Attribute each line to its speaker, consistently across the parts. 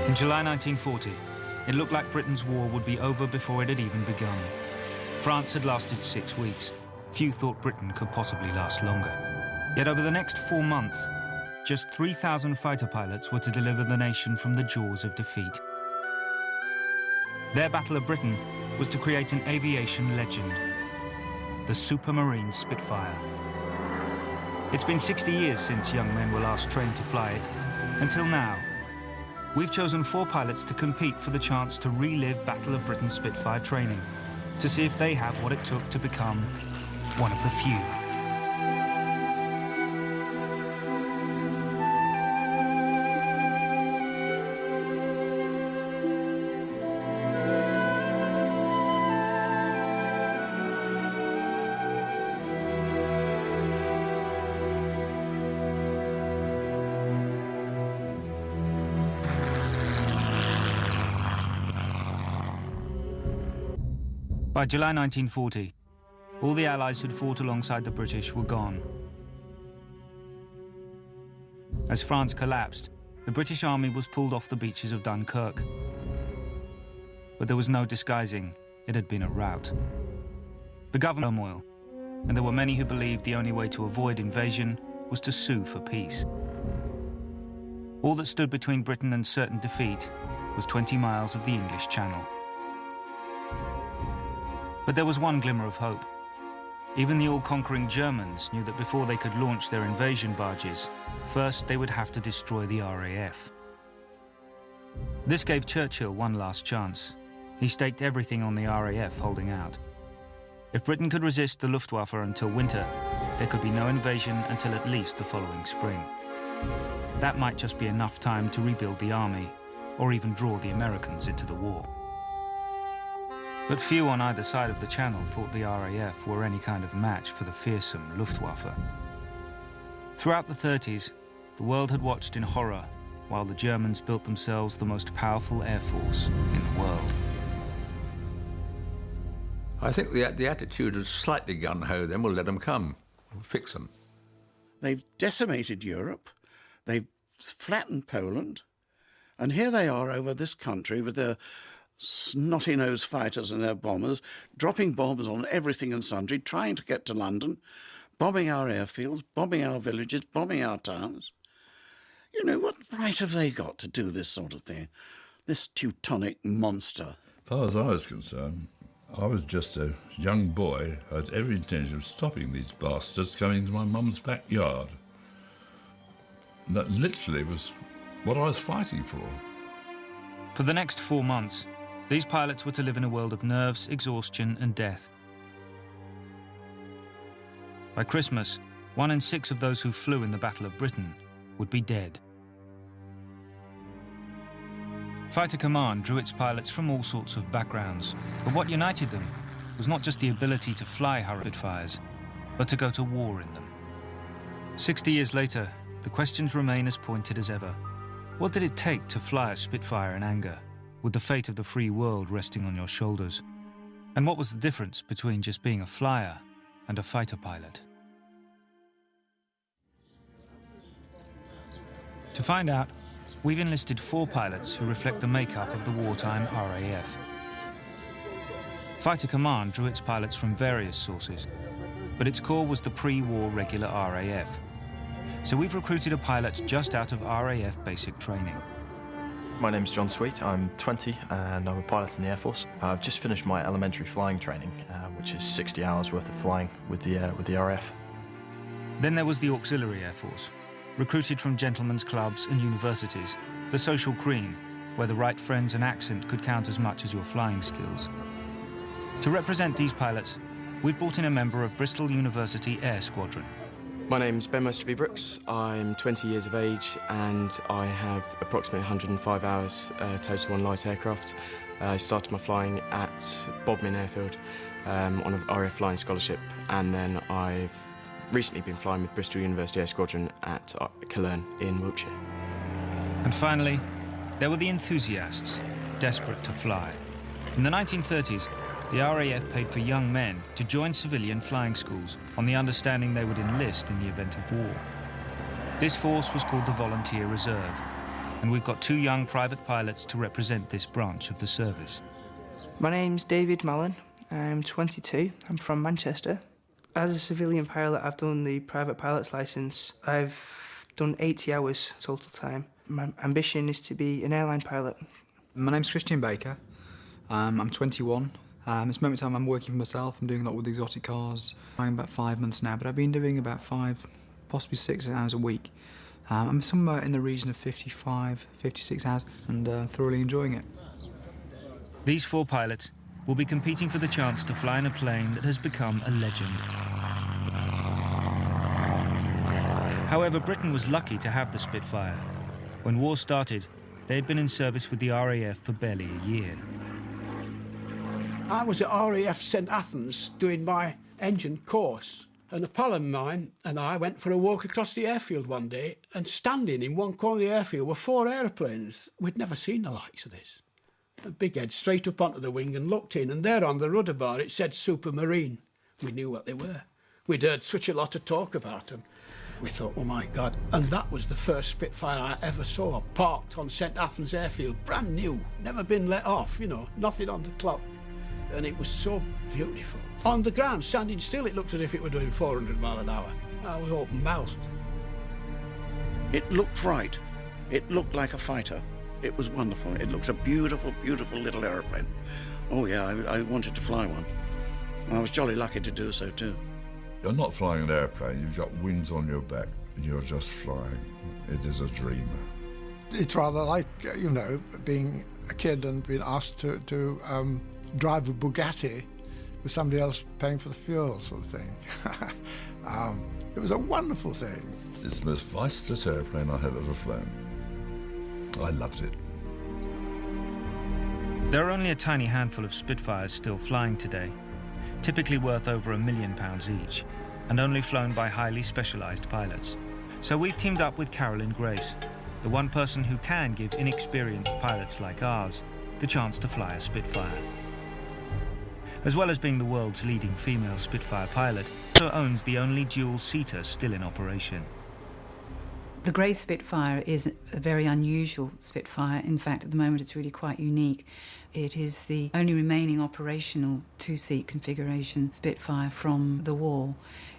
Speaker 1: In July 1940, it looked like Britain's war would be over before it had even begun. France had lasted 6 weeks. Few thought Britain could possibly last longer. Yet over the next 4 months, just 3,000 fighter pilots were to deliver the nation from the jaws of defeat. Their Battle of Britain was to create an aviation legend, the Supermarine Spitfire. It's been 60 years since young men were last trained to fly it. Until now, we've chosen 4 pilots to compete for the chance to relive Battle of Britain Spitfire training, to see if they have what it took to become one of the few. By July 1940, all the Allies who'd fought alongside the British were gone. As France collapsed, the British Army was pulled off the beaches of Dunkirk. But there was no disguising it had been a rout. The government was in turmoil, and there were many who believed the only way to avoid invasion was to sue for peace. All that stood between Britain and certain defeat was 20 miles of the English Channel. But there was one glimmer of hope. Even the all-conquering Germans knew that before they could launch their invasion barges, first they would have to destroy the RAF. This gave Churchill one last chance. He staked everything on the RAF holding out. If Britain could resist the Luftwaffe until winter, there could be no invasion until at least the following spring. That might just be enough time to rebuild the army, or even draw the Americans into the war. But few on either side of the Channel thought the RAF were any kind of match for the fearsome Luftwaffe. Throughout the 30s, the world had watched in horror while the Germans built themselves the most powerful air force in the world.
Speaker 2: I think the attitude is slightly gung-ho, then we'll let them come, we'll fix them.
Speaker 3: They've decimated Europe, they've flattened Poland, and here they are over this country with their snotty-nosed fighters and their bombers, dropping bombs on everything and sundry, trying to get to London, bombing our airfields, bombing our villages, bombing our towns. You know, what right have they got to do this sort of thing? This Teutonic monster.
Speaker 4: As far as I was concerned, I was just a young boy who had every intention of stopping these bastards coming into my mum's backyard. And that literally was what I was fighting for.
Speaker 1: For the next 4 months, these pilots were to live in a world of nerves, exhaustion, and death. By Christmas, 1 in 6 of those who flew in the Battle of Britain would be dead. Fighter Command drew its pilots from all sorts of backgrounds, but what united them was not just the ability to fly Spitfires, but to go to war in them. 60 years later, the questions remain as pointed as ever. What did it take to fly a Spitfire in anger, with the fate of the free world resting on your shoulders? And what was the difference between just being a flyer and a fighter pilot? To find out, we've enlisted 4 pilots who reflect the makeup of the wartime RAF. Fighter Command drew its pilots from various sources, but its core was the pre-war regular RAF. So we've recruited a pilot just out of RAF basic training.
Speaker 5: My name's John Sweet, I'm 20 and I'm a pilot in the Air Force. I've just finished my elementary flying training, which is 60 hours worth of flying with the RAF.
Speaker 1: Then there was the Auxiliary Air Force, recruited from gentlemen's clubs and universities, the social cream, where the right friends and accent could count as much as your flying skills. To represent these pilots, we've brought in a member of Bristol University Air Squadron.
Speaker 6: My name's Ben Mosterby-Brooks. I'm 20 years of age and I have approximately 105 hours total on light aircraft. I started my flying at Bodmin Airfield on an RAF flying scholarship, and then I've recently been flying with Bristol University Air Squadron at Kilburn in Wiltshire.
Speaker 1: And finally, there were the enthusiasts, desperate to fly. In the 1930s, the RAF paid for young men to join civilian flying schools on the understanding they would enlist in the event of war. This force was called the Volunteer Reserve. and we've got 2 young private pilots to represent this branch of the service.
Speaker 7: My name's David Mallon. I'm 22. I'm from Manchester. As a civilian pilot, I've done the private pilot's licence. I've done 80 hours total time. My ambition is to be an airline pilot.
Speaker 8: My name's Christian Baker. I'm 21. At this moment in time, I'm working for myself. I'm doing a lot with exotic cars. I'm about 5 months now, but I've been doing about 5, possibly 6 hours a week. I'm somewhere in the region of 55, 56 hours, and thoroughly enjoying it.
Speaker 1: These 4 pilots will be competing for the chance to fly in a plane that has become a legend. However, Britain was lucky to have the Spitfire. When war started, they had been in service with the RAF for barely a year.
Speaker 9: I was at RAF St Athens doing my engine course, and a pal of mine and I went for a walk across the airfield one day, and standing in one corner of the airfield were 4 aeroplanes. We'd never seen the likes of this. A big head straight up onto the wing and looked in, and there on the rudder bar it said Supermarine. We knew what they were. We'd heard such a lot of talk about them. We thought, oh my God. And that was the first Spitfire I ever saw, parked on St Athens airfield, brand new, never been let off, you know, nothing on the clock. And it was so beautiful. On the ground, standing still, it looked as if it were doing 400 miles an hour. I was open-mouthed.
Speaker 3: It looked right. It looked like a fighter. It was wonderful. It looks a beautiful, beautiful little aeroplane. Oh yeah, I wanted to fly one. I was jolly lucky to do so too.
Speaker 4: You're not flying an airplane, you've got wings on your back, and you're just flying. It is a dream.
Speaker 10: It's rather like, you know, being a kid and being asked to drive a Bugatti with somebody else paying for the fuel, sort of thing. It was a wonderful thing.
Speaker 4: It's the most viceless airplane I have ever flown. I loved it.
Speaker 1: There are only a tiny handful of Spitfires still flying today, typically worth over £1 million each, and only flown by highly specialised pilots. So we've teamed up with Carolyn Grace, the one person who can give inexperienced pilots like ours the chance to fly a Spitfire. As well as being the world's leading female Spitfire pilot, she owns the only dual-seater still in operation.
Speaker 11: The grey Spitfire is a very unusual Spitfire. In fact, at the moment it's really quite unique. It is the only remaining operational 2-seat configuration Spitfire from the war.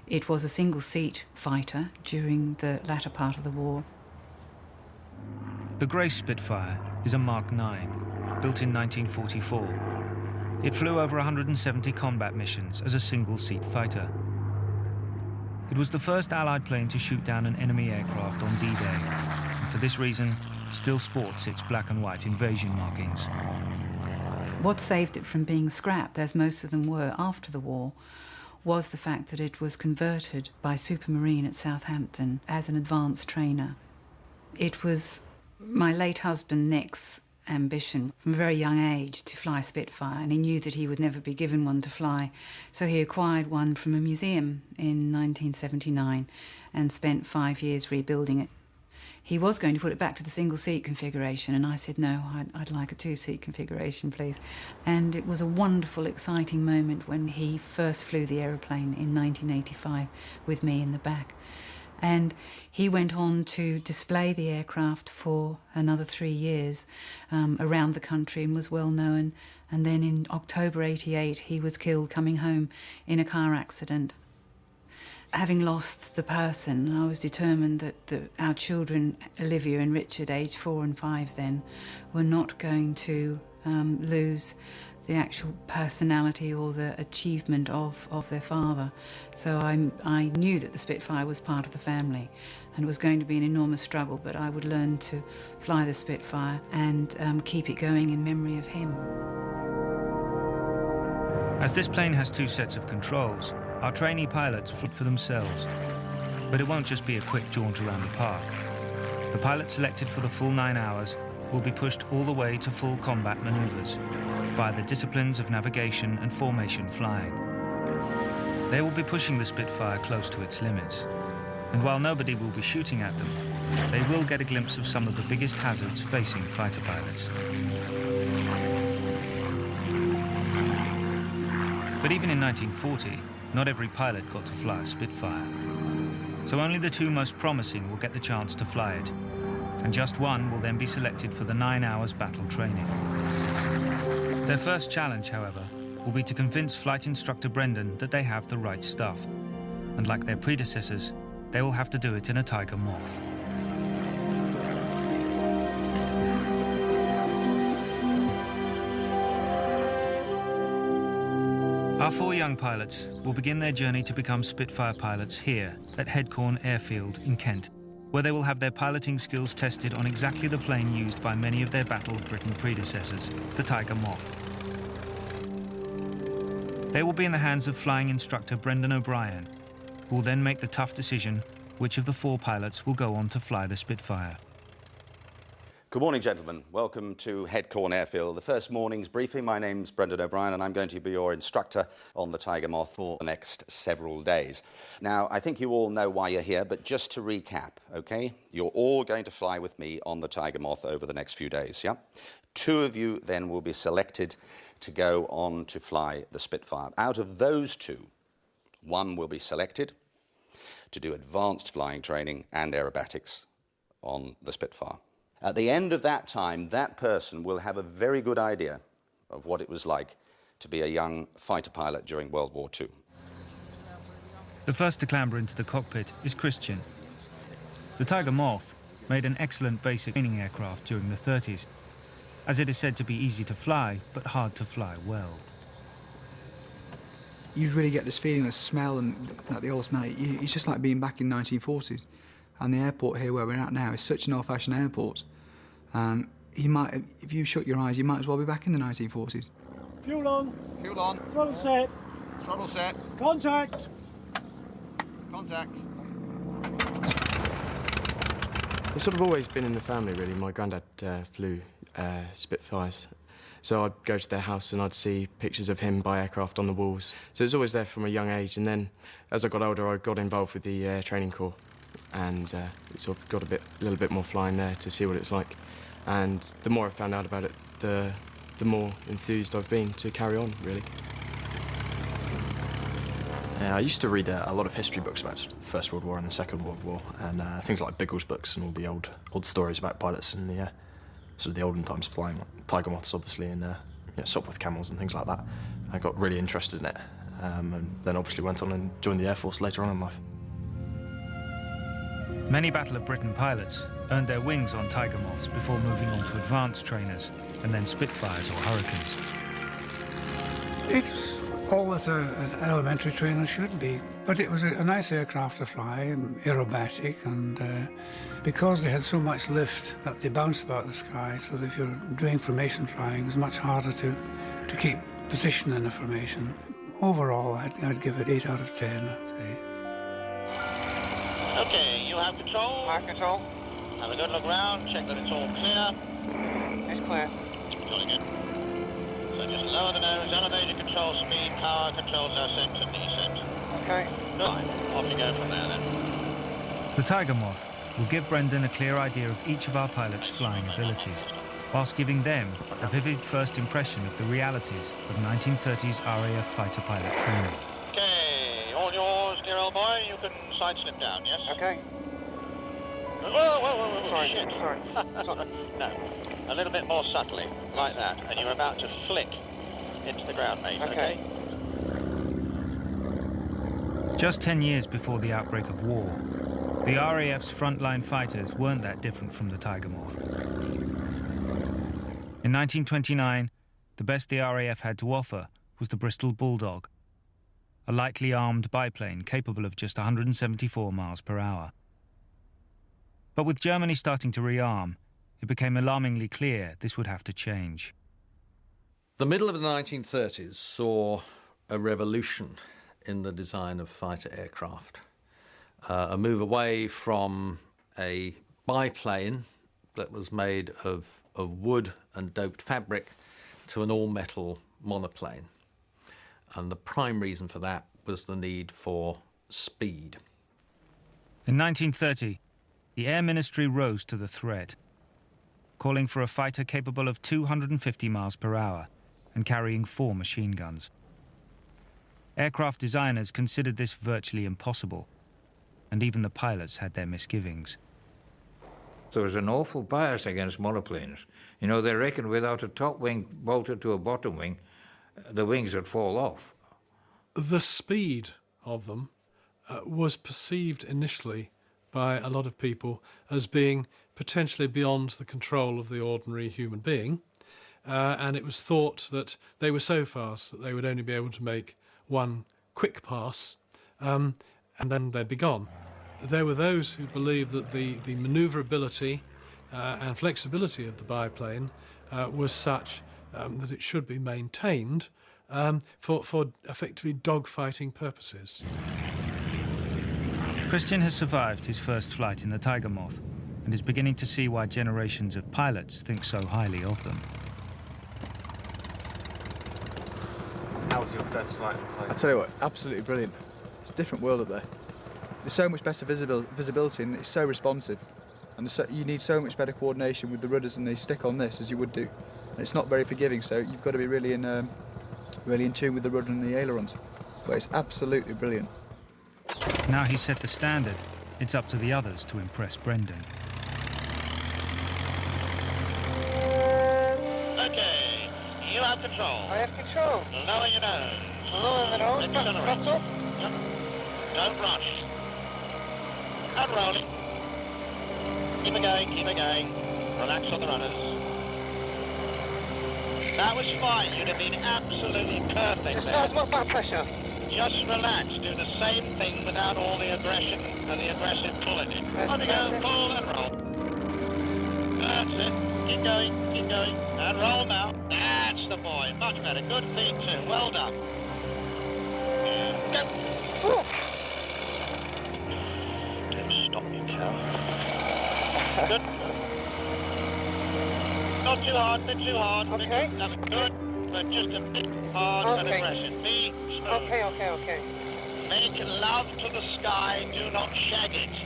Speaker 11: It was a single-seat fighter during the latter part of the war.
Speaker 1: The grey Spitfire is a Mark IX, built in 1944. It flew over 170 combat missions as a single-seat fighter. It was the first Allied plane to shoot down an enemy aircraft on D-Day, and for this reason, still sports its black and white invasion markings.
Speaker 11: What saved it from being scrapped, as most of them were after the war, was the fact that it was converted by Supermarine at Southampton as an advanced trainer. It was my late husband Nick's ambition from a very young age to fly a Spitfire, and he knew that he would never be given one to fly, so he acquired one from a museum in 1979 and spent 5 years rebuilding it. He was going to put it back to the single-seat configuration, and I said, no, I'd like a 2-seat configuration, please. And it was a wonderful, exciting moment when he first flew the aeroplane in 1985 with me in the back. And he went on to display the aircraft for another 3 years around the country and was well known. And then in October '88, he was killed coming home in a car accident. Having lost the person, I was determined that our children, Olivia and Richard, aged 4 and 5 then, were not going to lose the actual personality or the achievement of their father. So I knew that the Spitfire was part of the family, and it was going to be an enormous struggle, but I would learn to fly the Spitfire and keep it going in memory of him.
Speaker 1: As this plane has 2 sets of controls, our trainee pilots fly for themselves. But it won't just be a quick jaunt around the park. The pilot selected for the full 9 hours will be pushed all the way to full combat manoeuvres via the disciplines of navigation and formation flying. They will be pushing the Spitfire close to its limits. And while nobody will be shooting at them, they will get a glimpse of some of the biggest hazards facing fighter pilots. But even in 1940, not every pilot got to fly a Spitfire. So only the 2 most promising will get the chance to fly it. and just one will then be selected for the 9 hours battle training. Their first challenge, however, will be to convince flight instructor Brendan that they have the right stuff. And like their predecessors, they will have to do it in a Tiger Moth. Our 4 young pilots will begin their journey to become Spitfire pilots here at Headcorn Airfield in Kent, where they will have their piloting skills tested on exactly the plane used by many of their Battle of Britain predecessors, the Tiger Moth. They will be in the hands of flying instructor Brendan O'Brien, who will then make the tough decision which of the 4 pilots will go on to fly the Spitfire.
Speaker 12: Good morning, gentlemen. Welcome to Headcorn Airfield, the first morning's briefing. My name's Brendan O'Brien, and I'm going to be your instructor on the Tiger Moth for the next several days. Now, I think you all know why you're here, but just to recap, OK? You're all going to fly with me on the Tiger Moth over the next few days, yeah? 2 of you then will be selected to go on to fly the Spitfire. Out of those 2, 1 will be selected to do advanced flying training and aerobatics on the Spitfire. At the end of that time, that person will have a very good idea of what it was like to be a young fighter pilot during World War II.
Speaker 1: The first to clamber into the cockpit is Christian. The Tiger Moth made an excellent basic training aircraft during the 30s, as it is said to be easy to fly, but hard to fly well.
Speaker 8: You really get this feeling, the smell and like the old smell. It's just like being back in 1940s. And the airport here where we're at now is such an old-fashioned airport. You might, if you shut your eyes, you might as well be back in the 1940s.
Speaker 13: Fuel on.
Speaker 2: Fuel on.
Speaker 13: Throttle set.
Speaker 2: Throttle set.
Speaker 13: Contact.
Speaker 2: Contact.
Speaker 6: It's sort of always been in the family, really. My granddad flew Spitfires. So I'd go to their house and I'd see pictures of him by aircraft on the walls. So it was always there from a young age. And then as I got older, I got involved with the Air Training Corps. And sort of got a little bit more flying there to see what it's like. And the more I found out about it, the more enthused I've been to carry on, really.
Speaker 5: Yeah, I used to read a lot of history books about the First World War and the Second World War, and things like Biggles books and all the old stories about pilots in the sort of the olden times flying, like Tiger Moths, obviously, and Sopwith Camels and things like that. I got really interested in it, and then obviously went on and joined the Air Force later on in life.
Speaker 1: Many Battle of Britain pilots earned their wings on Tiger Moths before moving on to advanced trainers and then Spitfires or Hurricanes.
Speaker 9: It's all that an elementary trainer should be, but it was a nice aircraft to fly, aerobatic, and because they had so much lift that they bounced about the sky, so that if you're doing formation flying, it was much harder to keep position in the formation. Overall, I'd give it 8 out of 10, I'd say.
Speaker 14: Okay, you have control.
Speaker 15: High control.
Speaker 14: Have a good look round, check that it's all clear.
Speaker 15: It's clear.
Speaker 14: Jolly good. So just lower the nose, elevator control speed, power controls ascent and descent.
Speaker 15: Okay.
Speaker 14: Good. Off you go from there then.
Speaker 1: The Tiger Moth will give Brendan a clear idea of each of our pilots' flying abilities, whilst giving them a vivid first impression of the realities of 1930s RAF fighter pilot training.
Speaker 14: Okay, all yours, dear old boy. You can side slip down, yes?
Speaker 15: Okay.
Speaker 14: Whoa,
Speaker 15: sorry,
Speaker 14: shit.
Speaker 15: Sorry.
Speaker 14: No, a little bit more subtly, like that. And you're about to flick into the ground, mate, okay?
Speaker 1: Just 10 years before the outbreak of war, the RAF's frontline fighters weren't that different from the Tiger Moth. In 1929, the best the RAF had to offer was the Bristol Bulldog, a lightly armed biplane capable of just 174 miles per hour. But with Germany starting to rearm, it became alarmingly clear this would have to change.
Speaker 16: The middle of the 1930s saw a revolution in the design of fighter aircraft. A move away from a biplane that was made of wood and doped fabric to an all-metal monoplane. And the prime reason for that was the need for speed.
Speaker 1: In 1930, the Air Ministry rose to the threat, calling for a fighter capable of 250 miles per hour and carrying 4 machine guns. Aircraft designers considered this virtually impossible, and even the pilots had their misgivings.
Speaker 17: There was an awful bias against monoplanes. You know, they reckoned without a top wing bolted to a bottom wing, the wings would fall off.
Speaker 18: The speed of them was perceived initially by a lot of people as being potentially beyond the control of the ordinary human being, and it was thought that they were so fast that they would only be able to make one quick pass, and then they'd be gone. There were those who believed that the manoeuvrability and flexibility of the biplane was such that it should be maintained for effectively dogfighting purposes.
Speaker 1: Christian has survived his first flight in the Tiger Moth and is beginning to see why generations of pilots think so highly of them.
Speaker 5: How was your first flight in the Tiger?
Speaker 8: I tell you what, absolutely brilliant. It's a different world up there. There's so much better visibility and it's so responsive. And you need so much better coordination with the rudders and the stick on this as you would do. And it's not very forgiving, so you've got to be really in tune with the rudder and the ailerons. But it's absolutely brilliant.
Speaker 1: Now he's set the standard, it's up to the others to impress Brendan.
Speaker 14: Okay, you have control.
Speaker 15: I have control.
Speaker 14: Lower your nose.
Speaker 15: Lower the nose.
Speaker 14: Accelerate.
Speaker 15: Throttle.
Speaker 14: Yep. Don't rush. And rolling. Keep it going, keep it going. Relax on the runners. That was fine. You'd have been absolutely perfect there.
Speaker 15: There's more back pressure.
Speaker 14: Just relax. Do the same thing without all the aggression and the aggressive pulling it. On you go, pull and roll. That's it. Keep going, keep going. And roll now. That's the boy. Much better. Good feet too. Well done. Go.
Speaker 15: Ooh.
Speaker 14: Don't stop, you cow. Good. Not too hard, bit too hard.
Speaker 15: Okay.
Speaker 14: That was good, but just a bit hard and aggressive. Be smooth.
Speaker 15: Okay.
Speaker 14: Make love to the sky, do not shag it.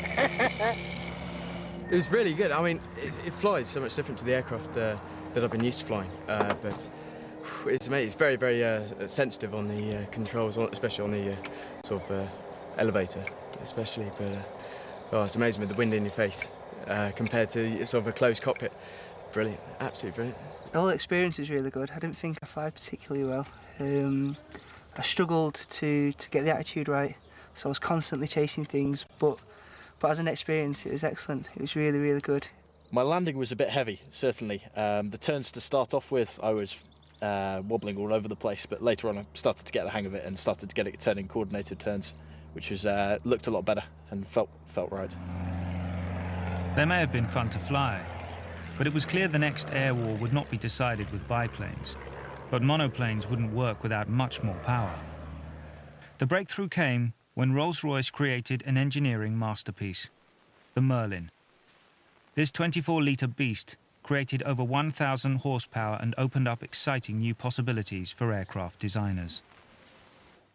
Speaker 6: It was really good. I mean, it flies so much different to the aircraft that I've been used to flying, but it's amazing. It's very, very sensitive on the controls, especially on the sort of elevator, especially. But it's amazing with the wind in your face compared to sort of a closed cockpit. Brilliant, absolutely brilliant.
Speaker 7: The whole experience was really good. I didn't think I fired particularly well. I struggled to get the attitude right, so I was constantly chasing things, but as an experience, it was excellent. It was really, really good.
Speaker 5: My landing was a bit heavy, certainly. The turns to start off with, I was wobbling all over the place, but later on I started to get the hang of it and started to get it turning coordinated turns, which was looked a lot better and felt right.
Speaker 1: They may have been fun to fly, but it was clear the next air war would not be decided with biplanes. But monoplanes wouldn't work without much more power. The breakthrough came when Rolls-Royce created an engineering masterpiece, the Merlin. This 24-litre beast created over 1,000 horsepower and opened up exciting new possibilities for aircraft designers.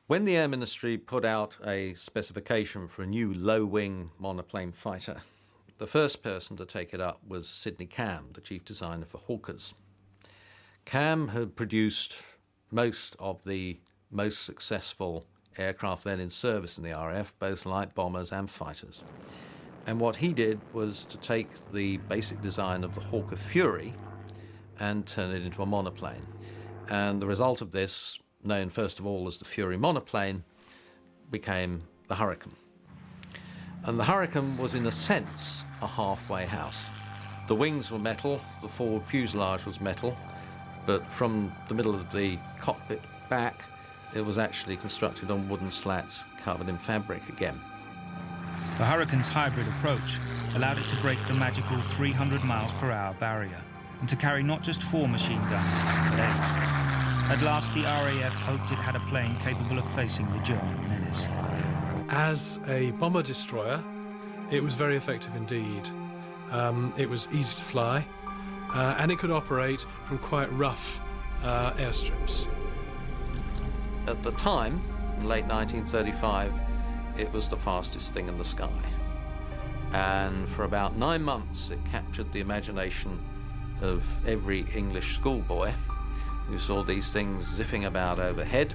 Speaker 16: When the Air Ministry put out a specification for a new low-wing monoplane fighter, the first person to take it up was Sidney Cam, the chief designer for Hawkers. Cam had produced most of the most successful aircraft then in service in the RAF, both light bombers and fighters. And what he did was to take the basic design of the Hawker Fury and turn it into a monoplane. And the result of this, known first of all as the Fury monoplane, became the Hurricane. And the Hurricane was, in a sense, a halfway house. The wings were metal, the forward fuselage was metal, but from the middle of the cockpit back, it was actually constructed on wooden slats covered in fabric again.
Speaker 1: The Hurricane's hybrid approach allowed it to break the magical 300 miles per hour barrier and to carry not just 4 machine guns, but 8. At last, the RAF hoped it had a plane capable of facing the German menace.
Speaker 18: As a bomber destroyer, it was very effective indeed. It was easy to fly, and it could operate from quite rough airstrips.
Speaker 16: At the time, in late 1935, it was the fastest thing in the sky. And for about 9 months, it captured the imagination of every English schoolboy who saw these things zipping about overhead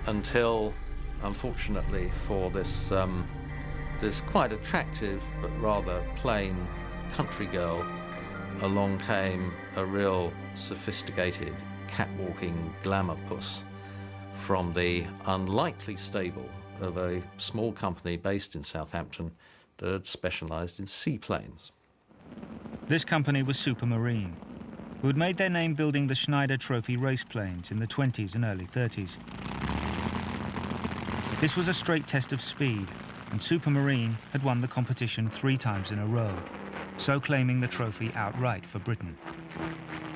Speaker 16: until, unfortunately for this quite attractive but rather plain country girl, along came a real sophisticated catwalking glamour puss from the unlikely stable of a small company based in Southampton that had specialised in seaplanes.
Speaker 1: This company was Supermarine, who had made their name building the Schneider Trophy race planes in the 20s and early 30s. This was a straight test of speed, and Supermarine had won the competition 3 times in a row, so claiming the trophy outright for Britain.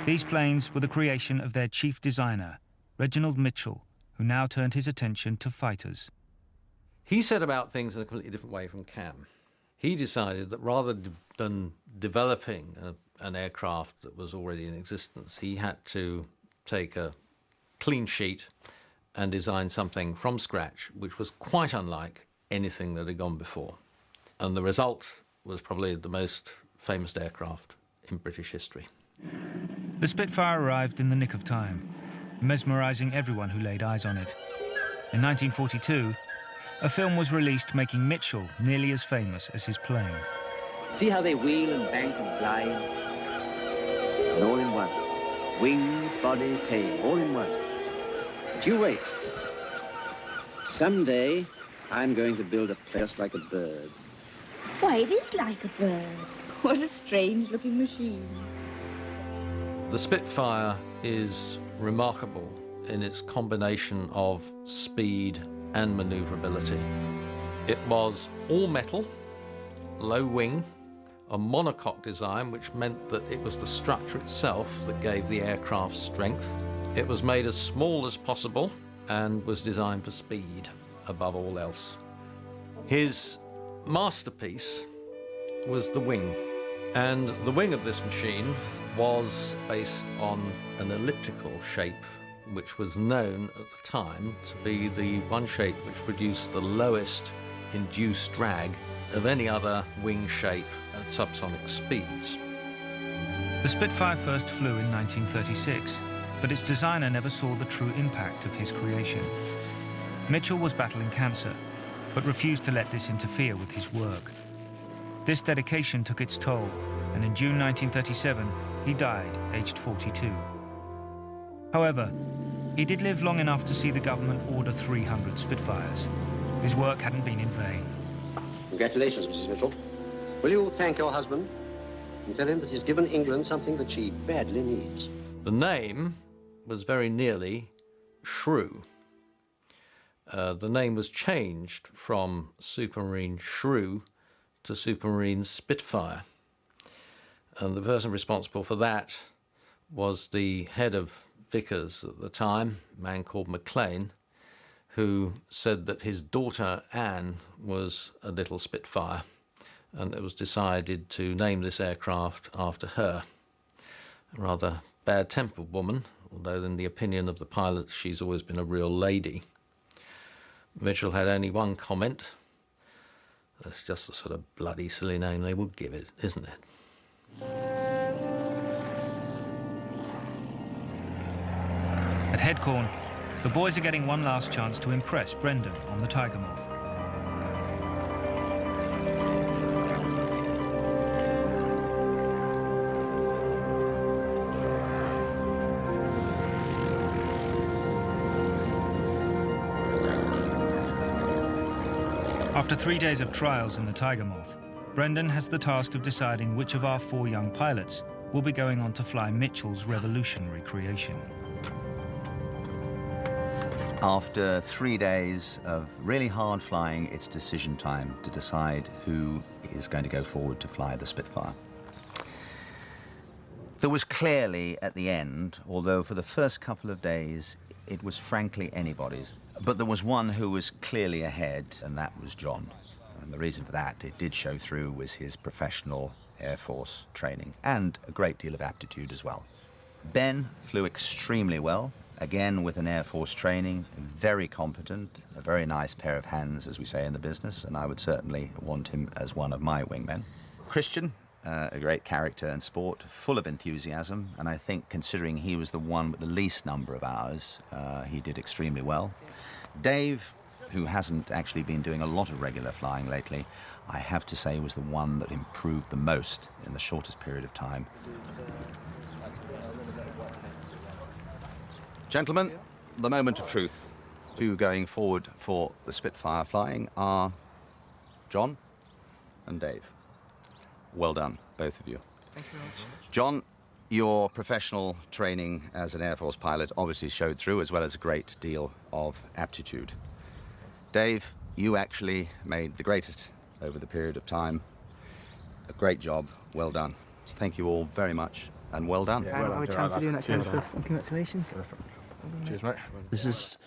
Speaker 1: These planes were the creation of their chief designer, Reginald Mitchell, who now turned his attention to fighters.
Speaker 16: He set about things in a completely different way from Cam. He decided that rather than developing an aircraft that was already in existence, he had to take a clean sheet and design something from scratch, which was quite unlike anything that had gone before. And the result was probably the most famous aircraft in British history.
Speaker 1: The Spitfire arrived in the nick of time, mesmerising everyone who laid eyes on it. In 1942, a film was released making Mitchell nearly as famous as his plane.
Speaker 19: See how they wheel and bank and glide? And all in one. Wings, body, tail, all in one. But you wait. Someday, I'm going to build a plane just like a bird.
Speaker 20: Why, it is like a bird. What a strange-looking machine.
Speaker 16: The Spitfire is remarkable in its combination of speed and manoeuvrability. It was all metal, low wing, a monocoque design, which meant that it was the structure itself that gave the aircraft strength. It was made as small as possible and was designed for speed above all else. His masterpiece was the wing, and the wing of this machine was based on an elliptical shape, which was known at the time to be the one shape which produced the lowest induced drag of any other wing shape at subsonic speeds.
Speaker 1: The Spitfire first flew in 1936, but its designer never saw the true impact of his creation. Mitchell was battling cancer, but refused to let this interfere with his work. This dedication took its toll, and in June 1937, he died, aged 42. However, he did live long enough to see the government order 300 Spitfires. His work hadn't been in vain.
Speaker 19: Congratulations, Mrs. Mitchell. Will you thank your husband and tell him that he's given England something that she badly needs?
Speaker 16: The name was very nearly Shrew. The name was changed from Supermarine Shrew to Supermarine Spitfire. And the person responsible for that was the head of Vickers at the time, a man called Maclean, who said that his daughter Anne was a little Spitfire, and it was decided to name this aircraft after her. A rather bad-tempered woman, although in the opinion of the pilots she's always been a real lady. Mitchell had only one comment: that's just the sort of bloody silly name they would give it, isn't it?
Speaker 1: At Headcorn, the boys are getting one last chance to impress Brendan on the Tiger Moth. After 3 days of trials in the Tiger Moth, Brendan has the task of deciding which of our 4 young pilots will be going on to fly Mitchell's revolutionary creation.
Speaker 21: After 3 days of really hard flying, it's decision time to decide who is going to go forward to fly the Spitfire. There was clearly at the end, although for the first couple of days it was frankly anybody's, but there was one who was clearly ahead, and that was John. And the reason for that, it did show through, was his professional Air Force training and a great deal of aptitude as well. Ben flew extremely well, again with an Air Force training, very competent, a very nice pair of hands, as we say in the business, and I would certainly want him as one of my wingmen. Christian, a great character and sport, full of enthusiasm, and I think considering he was the one with the least number of hours, he did extremely well. Dave, who hasn't actually been doing a lot of regular flying lately, I have to say was the one that improved the most in the shortest period of time. Gentlemen, the moment of truth. Two going forward for the Spitfire flying are John and Dave. Well done, both of you.
Speaker 7: Thank you very much.
Speaker 21: John, your professional training as an Air Force pilot obviously showed through, as well as a great deal of aptitude. Dave, you actually made the greatest over the period of time. A great job, well done. Thank you all very much, and well done.
Speaker 7: I don't have a chance of doing that kind of stuff, and congratulations.
Speaker 5: Cheers, mate.
Speaker 3: This is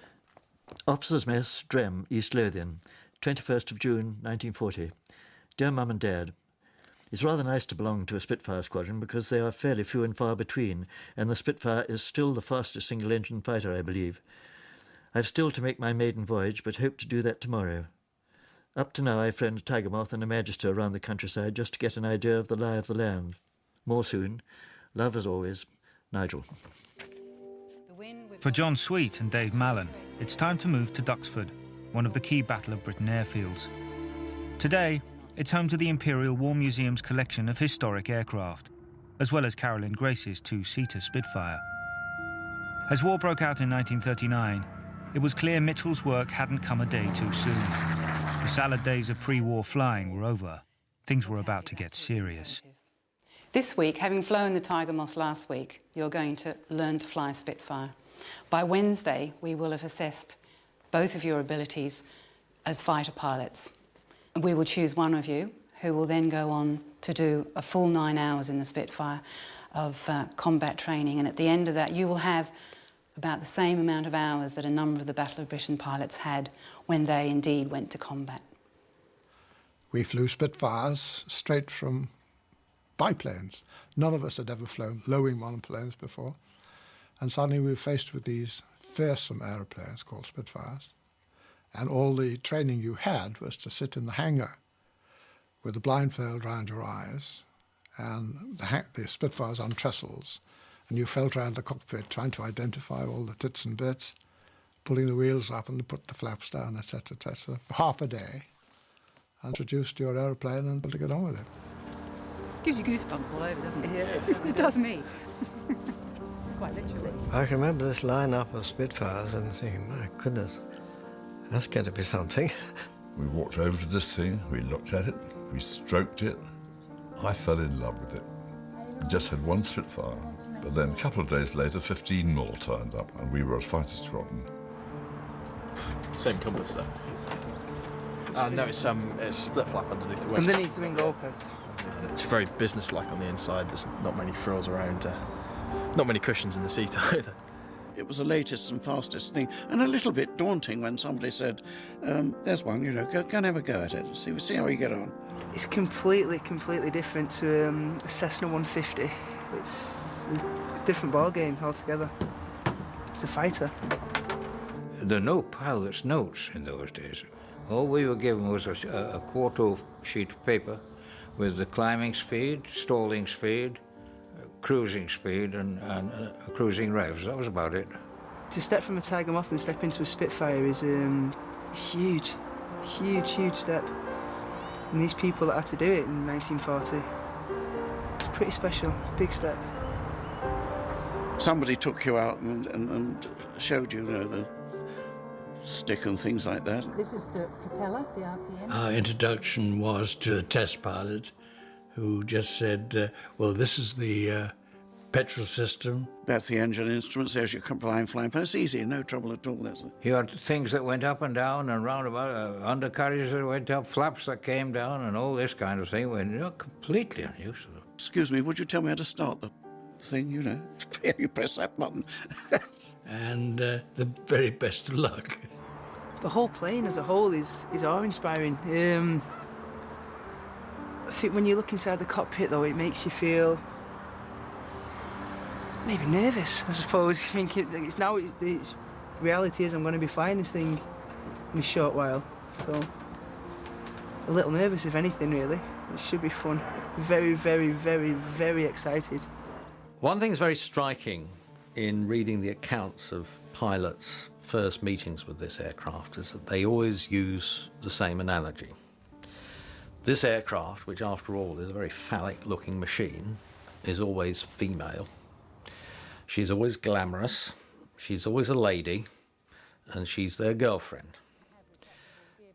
Speaker 3: Officers' Mess, Drem, East Lothian, 21st of June, 1940. Dear Mum and Dad, it's rather nice to belong to a Spitfire squadron because they are fairly few and far between, and the Spitfire is still the fastest single-engine fighter, I believe. I've still to make my maiden voyage, but hope to do that tomorrow. Up to now, I've flown a Tiger Moth and a Magister around the countryside just to get an idea of the lie of the land. More soon. Love as always, Nigel.
Speaker 1: For John Sweet and Dave Mallon, it's time to move to Duxford, one of the key Battle of Britain airfields. Today, it's home to the Imperial War Museum's collection of historic aircraft, as well as Carolyn Grace's two-seater Spitfire. As war broke out in 1939, it was clear Mitchell's work hadn't come a day too soon. The salad days of pre-war flying were over. Things were about to get serious.
Speaker 11: This week, having flown the Tiger Moths last week, you're going to learn to fly a Spitfire. By Wednesday, we will have assessed both of your abilities as fighter pilots. We will choose one of you who will then go on to do a full 9 hours in the Spitfire of combat training, and at the end of that you will have about the same amount of hours that a number of the Battle of Britain pilots had when they indeed went to combat.
Speaker 10: We flew Spitfires straight from biplanes. None of us had ever flown low-wing monoplanes before, and suddenly we were faced with these fearsome aeroplanes called Spitfires. And all the training you had was to sit in the hangar with a blindfold round your eyes and the Spitfires on trestles, and you felt around the cockpit trying to identify all the tits and bits, pulling the wheels up and put the flaps down, etc., etc., for half a day, and introduced your aeroplane and to get on with it.
Speaker 11: Gives you goosebumps all over, doesn't it?
Speaker 7: Yeah,
Speaker 11: it does me. Quite literally.
Speaker 22: I can remember this lineup of Spitfires and thinking, my goodness, that's going to be something.
Speaker 4: We walked over to this thing, we looked at it, we stroked it. I fell in love with it. Just had one Spitfire, but then a couple of days later, 15 more turned up, and we were a fighter squadron.
Speaker 5: Same compass, though. No, it's split flap underneath the wing.
Speaker 7: Underneath the wing, okay.
Speaker 5: It's very business-like on the inside. There's not many frills around, not many cushions in the seat either.
Speaker 23: It was the latest and fastest thing, and a little bit daunting when somebody said, there's one, go and have a go at it, see how you get on.
Speaker 7: It's completely different to a Cessna 150. It's a different ballgame altogether. It's a fighter.
Speaker 17: There were no pilot's notes in those days. All we were given was a quarto sheet of paper with the climbing speed, stalling speed, cruising speed and cruising revs. That was about it.
Speaker 7: To step from a Tiger Moth and step into a Spitfire is huge step. And these people that had to do it in 1940, it's pretty special, big step.
Speaker 23: Somebody took you out and showed you, the stick and things like that.
Speaker 11: This is the propeller, the RPM.
Speaker 22: Our introduction was to a test pilot who just said, well, this is the petrol system.
Speaker 23: That's the engine instruments, there's your flying plan. It's easy, no trouble at all.
Speaker 17: You had things that went up and down and round about, undercarriages that went up, flaps that came down, and all this kind of thing. We're completely unused to them.
Speaker 23: Excuse me, would you tell me how to start the thing, You press that button.
Speaker 22: And the very best of luck.
Speaker 7: The whole plane as a whole is awe-inspiring. I think when you look inside the cockpit, though, it makes you feel maybe nervous, I suppose. Thinking it's reality is I'm going to be flying this thing in a short while, so a little nervous, if anything, really. It should be fun. Very, very, very, very excited.
Speaker 16: One thing's very striking in reading the accounts of pilots first meetings with this aircraft is that they always use the same analogy. This aircraft, which after all is a very phallic-looking machine, is always female. She's always glamorous, she's always a lady, and she's their girlfriend.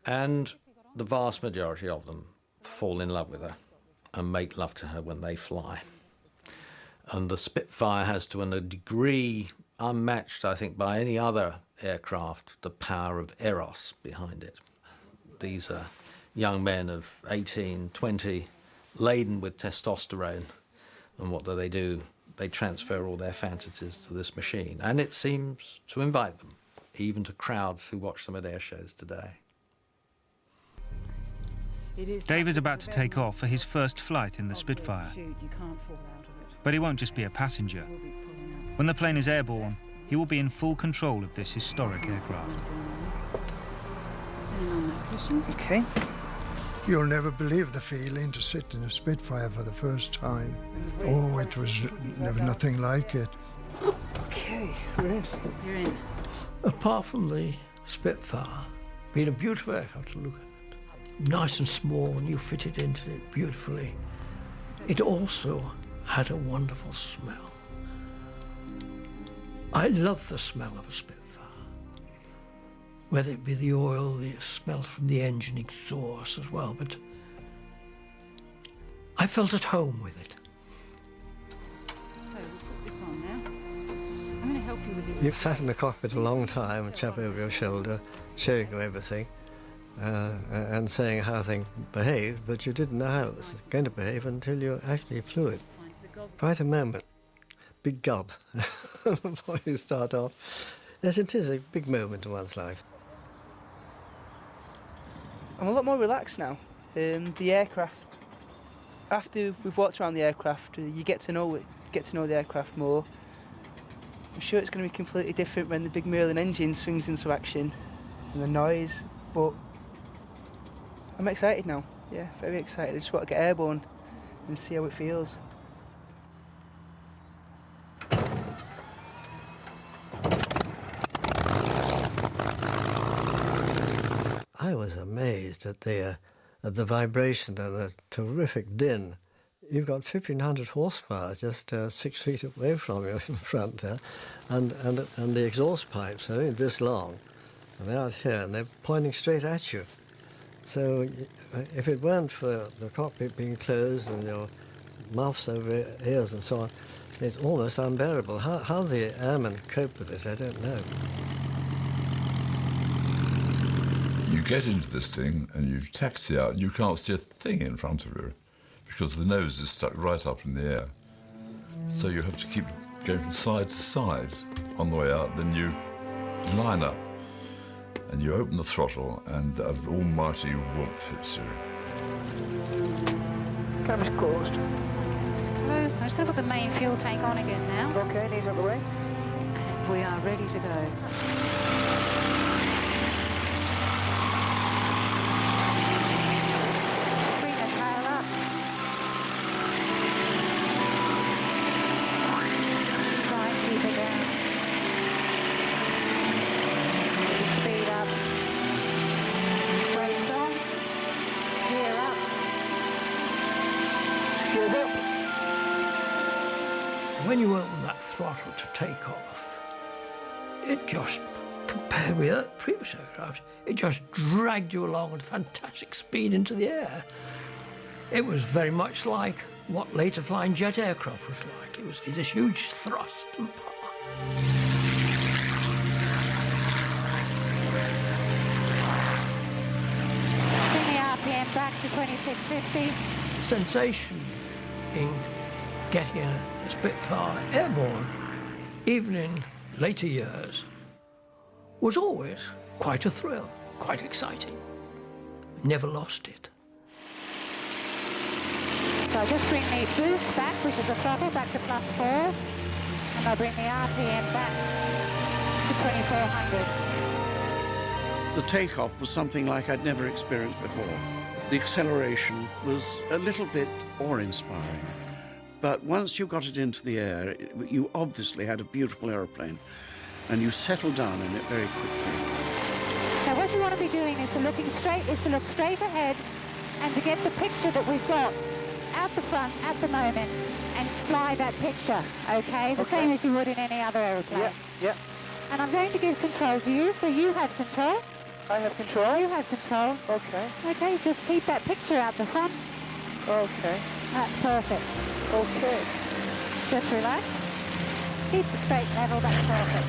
Speaker 16: And the vast majority of them fall in love with her and make love to her when they fly. And the Spitfire has, to a degree unmatched, I think, by any other aircraft, the power of eros behind it. These are young men of 18, 20, laden with testosterone, and what do? They transfer all their fantasies to this machine, and it seems to invite them, even to crowds who watch them at air shows today.
Speaker 1: Dave is about to take off for his first flight in the Spitfire. But he won't just be a passenger. When the plane is airborne, he will be in full control of this historic aircraft.
Speaker 7: Okay.
Speaker 10: You'll never believe the feeling to sit in a Spitfire for the first time. Oh, it was never nothing like it.
Speaker 7: Okay, we're in.
Speaker 11: You're in.
Speaker 9: Apart from the Spitfire being a beautiful aircraft to look at, nice and small, and you fitted into it beautifully, it also had a wonderful smell. I love the smell of a Spitfire. Whether it be the oil, the smell from the engine exhaust as well, but I felt at home with it.
Speaker 11: So we'll put this on now. I'm going to help you with this.
Speaker 2: You've sat in the cockpit a long time, a chap over your shoulder, showing you everything, and saying how things behaved, but you didn't know how it was going to behave until you actually flew it. Quite a moment. Big gulp before you start off. Yes, it is a big moment in one's life.
Speaker 7: I'm a lot more relaxed now. The aircraft, after we've walked around the aircraft, you get to know the aircraft more. I'm sure it's going to be completely different when the big Merlin engine swings into action and the noise, but I'm excited now. Yeah, very excited. I just want to get airborne and see how it feels.
Speaker 2: I was amazed at the vibration and the terrific din. You've got 1,500 horsepower just 6 feet away from you in front there, and the exhaust pipes are only this long, and they're out here, and they're pointing straight at you. So if it weren't for the cockpit being closed and your mouths over ears and so on, it's almost unbearable. How the airmen cope with it, I don't know.
Speaker 4: You get into this thing and you taxi out and you can't see a thing in front of you because the nose is stuck right up in the air. So you have to keep going from side to side on the way out, then you line up and you open the throttle and the almighty warmth hits you.
Speaker 7: Camera's closed.
Speaker 11: It's closed. I'm just going to put the main fuel tank on again now.
Speaker 7: Okay, knees out the way.
Speaker 11: And we are ready to go.
Speaker 9: When you open that throttle to take off, it just, compared with previous aircraft, it just dragged you along at fantastic speed into the air. It was very much like what later flying jet aircraft was like. It was this huge thrust and power.
Speaker 11: Bring the RPM back to 2650.
Speaker 9: Sensation in getting a Spitfire airborne, even in later years, was always quite a thrill, quite exciting. Never lost it.
Speaker 11: So I'll just bring the boost back, which is the throttle, back to +4, and I'll bring the RPM back to 2400.
Speaker 23: The takeoff was something like I'd never experienced before. The acceleration was a little bit awe-inspiring. But once you got it into the air, you obviously had a beautiful aeroplane. and you settle down in it very quickly.
Speaker 8: Now what you want to be doing is to look straight ahead and to get the picture that we've got out the front at the moment and fly that picture, okay? The same as you would in any other aeroplane.
Speaker 15: Yeah, yeah.
Speaker 8: And I'm going to give control to you, so you have control.
Speaker 15: I have control?
Speaker 8: You have control.
Speaker 15: Okay.
Speaker 8: Okay, just keep that picture out the front.
Speaker 15: Okay.
Speaker 8: That's perfect.
Speaker 15: Okay.
Speaker 8: Just relax. Keep the straight level, that's perfect.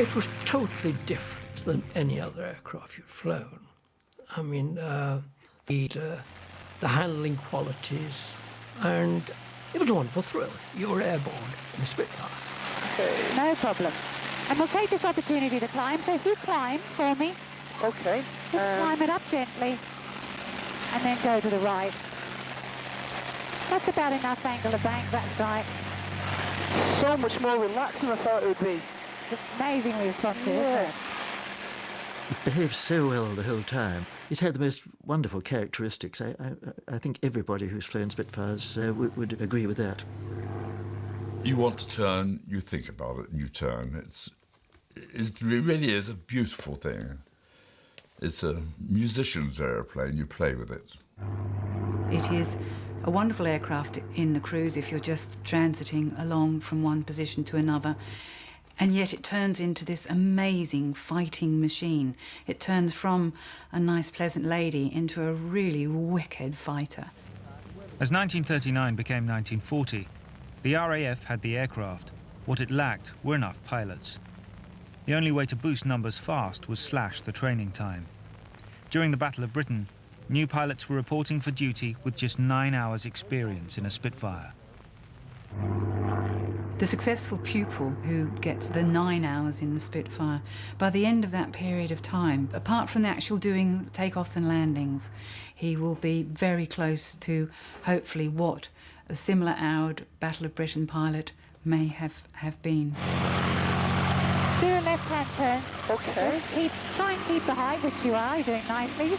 Speaker 12: It was totally different than any other aircraft you'd flown. I mean, the handling qualities, and it was a wonderful thrill. You were airborne in a Spitfire.
Speaker 8: Okay. No problem. And we'll take this opportunity to climb, so if you climb for me.
Speaker 15: Okay.
Speaker 8: Just climb it up gently, and then go to the right. That's about enough angle of bank, that's right.
Speaker 15: So much more relaxed than I thought it would be.
Speaker 8: Amazingly responsive, isn't it?
Speaker 3: It behaved so well the whole time. It had the most wonderful characteristics. I think everybody who's flown Spitfires would agree with that.
Speaker 4: You want to turn, you think about it, and you turn. It really is a beautiful thing. It's a musician's aeroplane, you play with it.
Speaker 11: It is a wonderful aircraft in the cruise if you're just transiting along from one position to another. And yet it turns into this amazing fighting machine. It turns from a nice, pleasant lady into a really wicked fighter.
Speaker 1: As 1939 became 1940, the RAF had the aircraft. What it lacked were enough pilots. The only way to boost numbers fast was slash the training time. During the Battle of Britain, new pilots were reporting for duty with just 9 hours' experience in a Spitfire.
Speaker 11: The successful pupil who gets the 9 hours in the Spitfire, by the end of that period of time, apart from the actual doing takeoffs and landings, he will be very close to, hopefully, what a similar hour Battle of Britain pilot may have been.
Speaker 8: Do a left-hand turn.
Speaker 15: Okay.
Speaker 8: Just try and keep the height, which you are. You're doing nicely.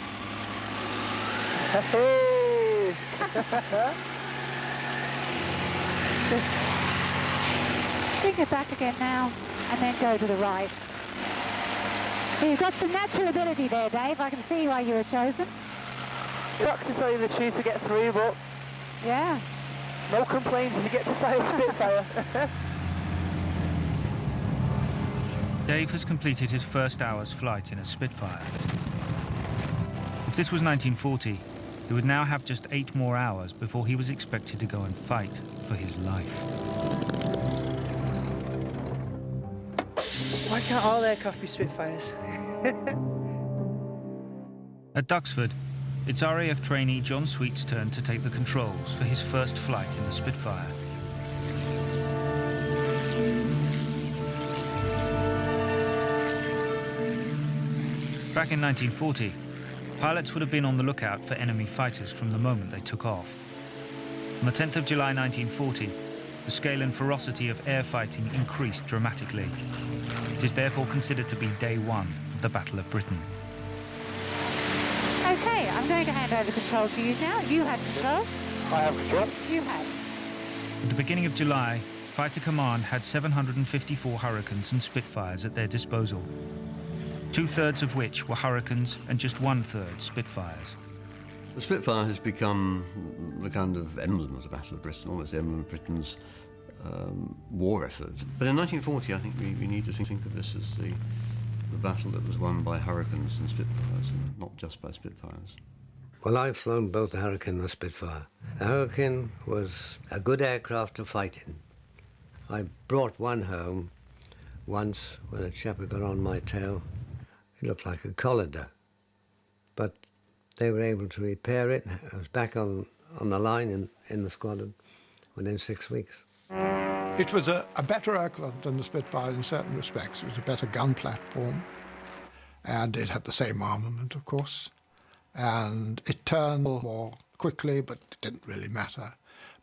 Speaker 15: Hey!
Speaker 8: Just bring it back again now, and then go to the right. You've got some natural ability there, Dave. I can see why you were chosen.
Speaker 15: You're not to tell you the truth to get through, but...
Speaker 8: Yeah.
Speaker 15: No complaints if you get to fly a Spitfire.
Speaker 1: Dave has completed his first hour's flight in a Spitfire. If this was 1940, he would now have just 8 more hours before he was expected to go and fight for his life.
Speaker 15: Why can't all aircraft be Spitfires?
Speaker 1: At Duxford, it's RAF trainee John Sweet's turn to take the controls for his first flight in the Spitfire. Back in 1940, pilots would have been on the lookout for enemy fighters from the moment they took off. On the 10th of July 1940, the scale and ferocity of air fighting increased dramatically. It is therefore considered to be day one of the Battle of Britain.
Speaker 8: Okay, I'm going to hand over control to you now. You have control.
Speaker 15: I have control.
Speaker 8: You have.
Speaker 1: At the beginning of July, Fighter Command had 754 Hurricanes and Spitfires at their disposal, 2/3 of which were Hurricanes and just 1/3 Spitfires.
Speaker 13: The Spitfire has become the kind of emblem of the Battle of Britain, almost the emblem of Britain's war effort. But in 1940, I think we need to think of this as the battle that was won by Hurricanes and Spitfires, and not just by Spitfires.
Speaker 2: Well, I've flown both the Hurricane and the Spitfire. The Hurricane was a good aircraft to fight in. I brought one home once when a chap had got on my tail. He looked like a colander. But they were able to repair it. I was back on the line in the squadron within 6 weeks.
Speaker 10: It was a better aircraft than the Spitfire in certain respects. It was a better gun platform, and it had the same armament, of course. And it turned more quickly, but it didn't really matter.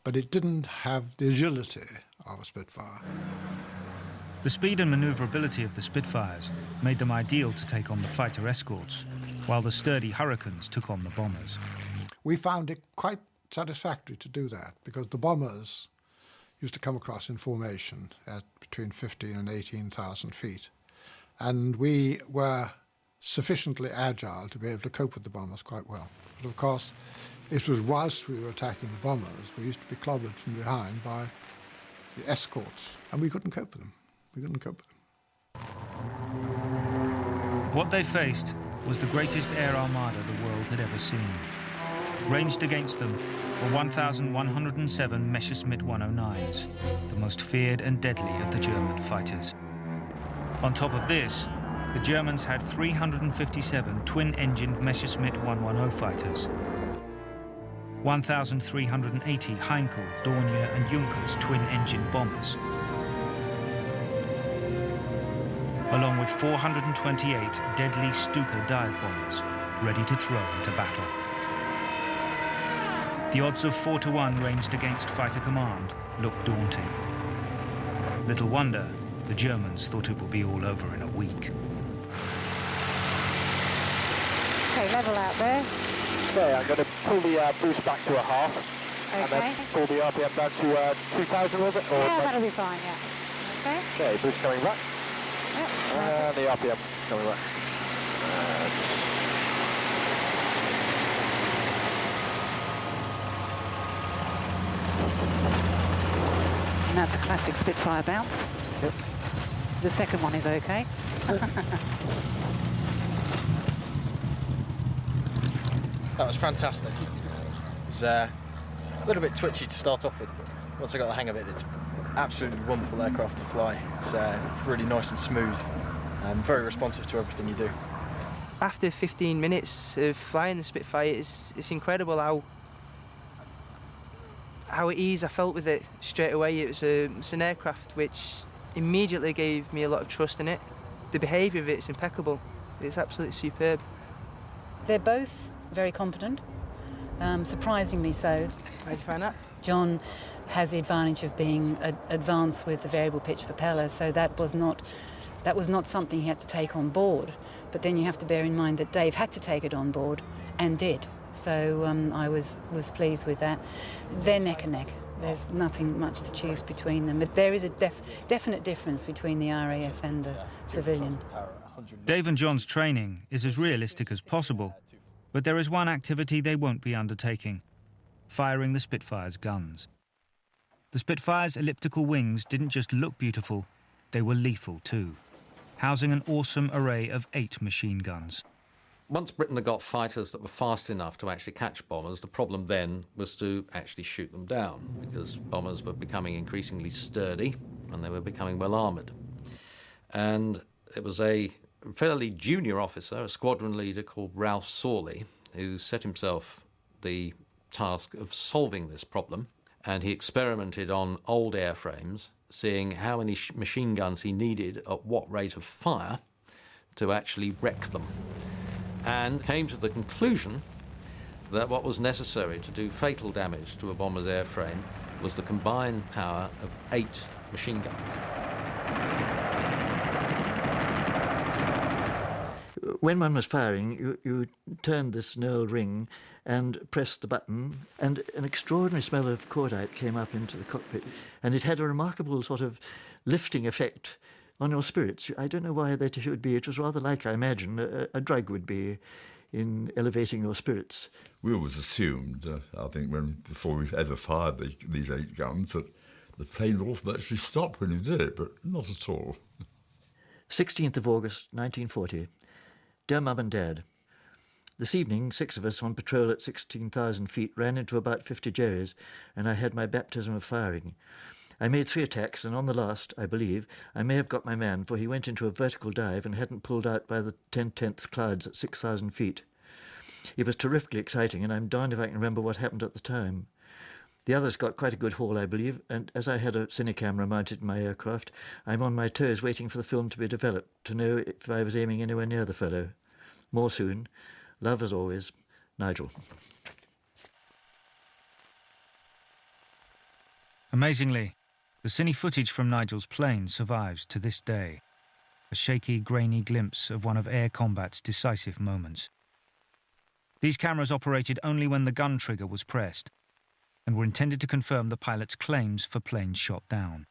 Speaker 10: But it didn't have the agility of a Spitfire.
Speaker 1: The speed and manoeuvrability of the Spitfires made them ideal to take on the fighter escorts, while the sturdy Hurricanes took on the bombers.
Speaker 10: We found it quite satisfactory to do that, because the bombers, used to come across in formation at between 15 and 18,000 feet. And we were sufficiently agile to be able to cope with the bombers quite well. But of course, it was whilst we were attacking the bombers, we used to be clobbered from behind by the escorts, and we couldn't cope with them. We couldn't cope with them.
Speaker 1: What they faced was the greatest air armada the world had ever seen. Ranged against them were 1,107 Messerschmitt 109s, the most feared and deadly of the German fighters. On top of this, the Germans had 357 twin-engined Messerschmitt 110 fighters, 1,380 Heinkel, Dornier and Junkers twin-engined bombers, along with 428 deadly Stuka dive bombers ready to throw into battle. The odds of 4-1 ranged against Fighter Command looked daunting. Little wonder the Germans thought it would be all over in a week.
Speaker 8: Okay, level out there.
Speaker 15: Okay, I'm going to pull the boost back to a half.
Speaker 8: Okay.
Speaker 15: And then pull the RPM down to 2,000, was it? Or
Speaker 8: Yeah, that'll be fine, yeah. Okay.
Speaker 15: Okay, boost coming back.
Speaker 8: Yep.
Speaker 15: And the RPM coming back.
Speaker 8: And that's a classic Spitfire bounce.
Speaker 15: Yep.
Speaker 8: The second one is okay.
Speaker 5: That was fantastic. It was a little bit twitchy to start off with, but once I got the hang of it, it's absolutely wonderful aircraft to fly. It's really nice and smooth and very responsive to everything you do.
Speaker 7: After 15 minutes of flying the Spitfire, it's incredible how at ease I felt with it straight away. It's an aircraft which immediately gave me a lot of trust in it. The behaviour of it is impeccable. It's absolutely superb.
Speaker 11: They're both very competent, surprisingly so.
Speaker 7: How'd you find that?
Speaker 11: John has the advantage of being advanced with the variable pitch propeller, so that was not something he had to take on board. But then you have to bear in mind that Dave had to take it on board and did. So I was pleased with that. They're neck and neck. There's nothing much to choose between them. But there is a definite difference between the RAF and the civilian.
Speaker 1: Dave and John's training is as realistic as possible, but there is one activity they won't be undertaking: firing the Spitfire's guns. The Spitfire's elliptical wings didn't just look beautiful, they were lethal too, housing an awesome array of 8 machine guns.
Speaker 16: Once Britain had got fighters that were fast enough to actually catch bombers, the problem then was to actually shoot them down, because bombers were becoming increasingly sturdy and they were becoming well armoured. And it was a fairly junior officer, a squadron leader called Ralph Sawley, who set himself the task of solving this problem, and he experimented on old airframes, seeing how many machine guns he needed at what rate of fire to actually wreck them, and came to the conclusion that what was necessary to do fatal damage to a bomber's airframe was the combined power of 8 machine guns.
Speaker 3: When one was firing, you turned this knurled ring and pressed the button, and an extraordinary smell of cordite came up into the cockpit, and it had a remarkable sort of lifting effect on your spirits. I don't know why that should be. It was rather like, I imagine, a drug would be in elevating your spirits.
Speaker 4: We always assumed, I think, before we've ever fired these 8 guns, that the plane would automatically stop when you did it, but not at all.
Speaker 3: 16th of August, 1940. Dear Mum and Dad, this evening 6 of us on patrol at 16,000 feet ran into about 50 Jerrys, and I had my baptism of firing. I made 3 attacks, and on the last, I believe, I may have got my man, for he went into a vertical dive and hadn't pulled out by the 10/10th clouds at 6,000 feet. It was terrifically exciting, and I'm darned if I can remember what happened at the time. The others got quite a good haul, I believe, and as I had a cine camera mounted in my aircraft, I'm on my toes waiting for the film to be developed, to know if I was aiming anywhere near the fellow. More soon. Love as always, Nigel.
Speaker 1: Amazingly, the cine footage from Nigel's plane survives to this day, a shaky, grainy glimpse of one of air combat's decisive moments. These cameras operated only when the gun trigger was pressed, and were intended to confirm the pilot's claims for planes shot down.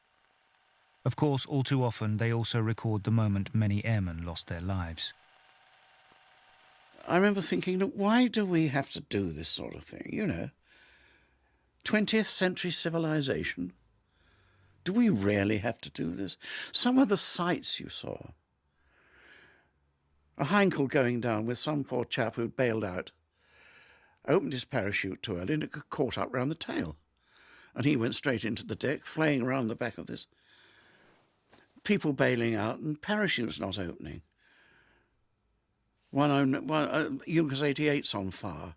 Speaker 1: Of course, all too often, they also record the moment many airmen lost their lives.
Speaker 23: I remember thinking, look, why do we have to do this sort of thing, you know? 20th century civilization? Do we really have to do this? Some of the sights you saw. A Heinkel going down with some poor chap who'd bailed out, opened his parachute too early and it got caught up round the tail. And he went straight into the deck, flaying around the back of this. People bailing out and parachutes not opening. Junkers 88's on fire.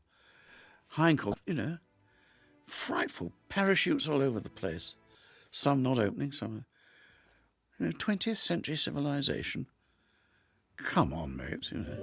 Speaker 23: Heinkel, you know, frightful. Parachutes all over the place. Some not opening, some... You know, 20th century civilization. Come on, mate, you know.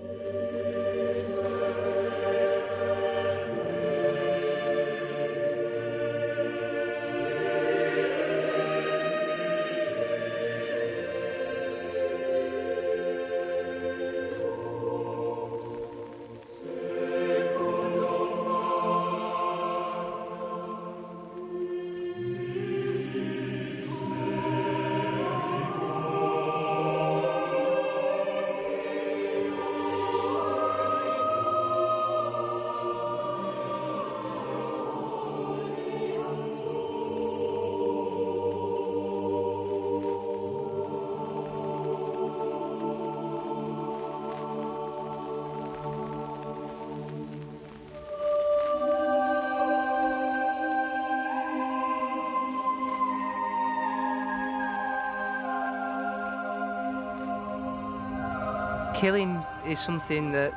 Speaker 7: Killing is something that,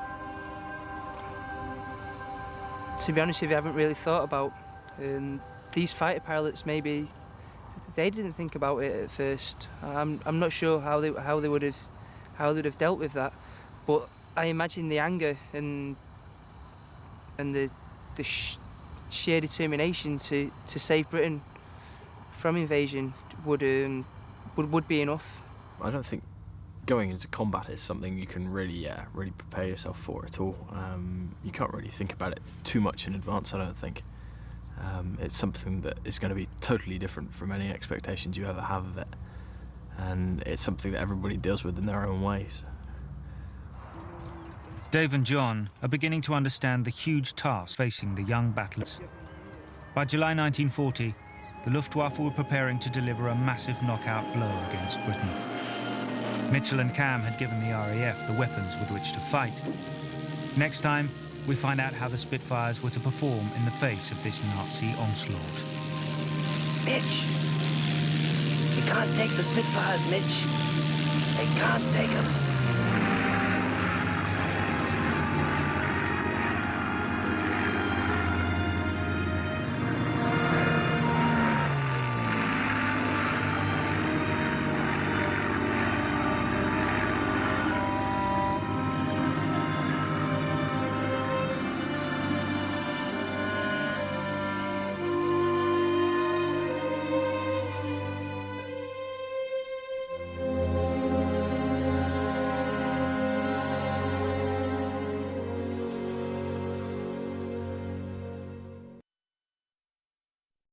Speaker 7: to be honest with you, I haven't really thought about. And these fighter pilots, maybe they didn't think about it at first. I'm not sure how they would have dealt with that. But I imagine the anger and the sheer determination to save Britain from invasion would be enough.
Speaker 5: I don't think going into combat is something you can really prepare yourself for at all. You can't really think about it too much in advance, I don't think. It's something that is going to be totally different from any expectations you ever have of it. And it's something that everybody deals with in their own ways.
Speaker 1: Dave and John are beginning to understand the huge task facing the young battlers. By July 1940, the Luftwaffe were preparing to deliver a massive knockout blow against Britain. Mitchell and Cam had given the RAF the weapons with which to fight. Next time, we find out how the Spitfires were to perform in the face of this Nazi onslaught.
Speaker 19: Mitch, you can't take the Spitfires, Mitch. They can't take them.